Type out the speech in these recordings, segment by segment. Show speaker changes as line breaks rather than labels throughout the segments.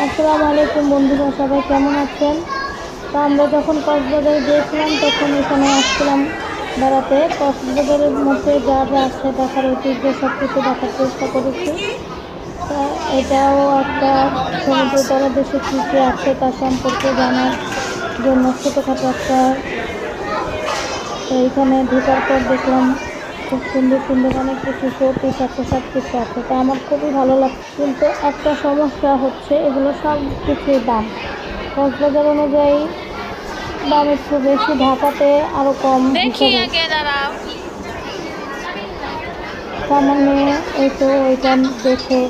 আসসালামু আলাইকুম বন্ধুরা, সবাই কেমন আছেন? তো আমরা যখন কক্সবাজারে গিয়েছিলাম তখন এখানে আসছিলাম বেড়াতে। কক্সবাজারের মধ্যে যা যা আছে দেখার ঐতিহ্য সব কিছু দেখার চেষ্টা করেছি। তা এটাও একটা সমুদ্র তলদেশে কী কী আছে তা সম্পর্কে জানার জন্য ছোটোখাটো একটা। তো এইখানে ঢোকার পর দেখলাম খুব সুন্দর সুন্দর অনেক কিছু শোপিস আছে, সব কিছু আছে। তো আমার খুবই ভালো লাগছে, কিন্তু একটা সমস্যা হচ্ছে এগুলো সব কিছুর দাম কক্সবাজার অনুযায়ী দাম একটু বেশি, ঢাকাতে আরও কম হিসাবে। সামান্য এই তো ওইটা দেখে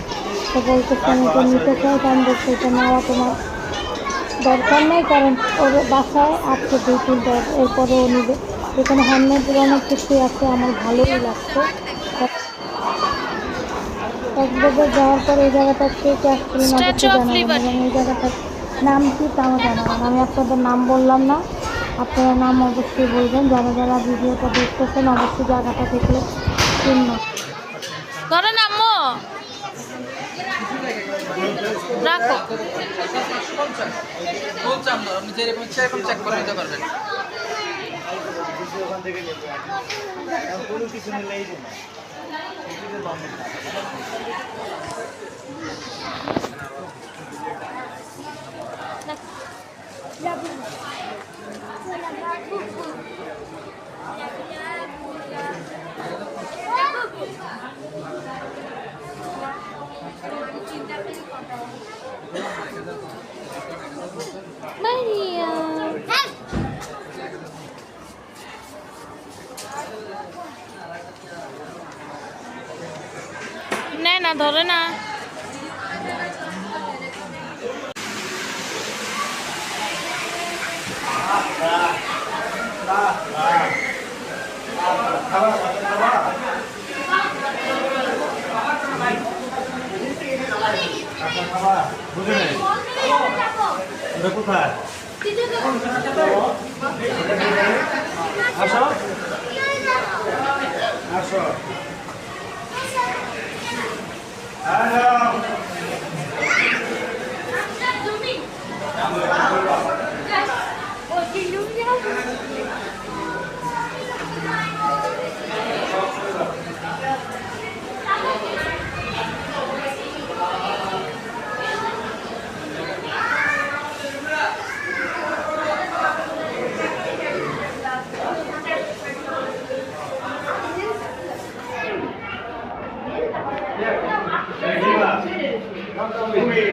তো বলতেছে আমি তো নিতে চাই, তো আমি বলছি এটা নেওয়া তোমার দরকার নেই, কারণ ওর বাসায় আছে 2-3টা, এরপরে ও নিবে। এখানে হ্যান্ডমেডের অনেক কিছুই আছে, আমার ভালোই লাগছে। কক্সবাজার যাওয়ার পর এই জায়গাটা কে কে আসছিলেন অবশ্যই জানাবেন, এবং এই জায়গাটার নাম কি তাও জানাবেন। আমি আপনাদের নাম বললাম না, আপনারা নাম অবশ্যই বলবেন। যারা যারা ভিডিওটা দেখতেছেন অবশ্যই জায়গাটা দেখলে চিহ্ন
ধরে নামো রাখো।
বলছিলাম না আপনি যেরকম ইচ্ছা এরকম চেক করে নিতে পারবেন। কোনো কিছু নিলেই
মারিয়া
নে না, ধরে না।
বুঝে নেই কোথায় আসো আসো আসো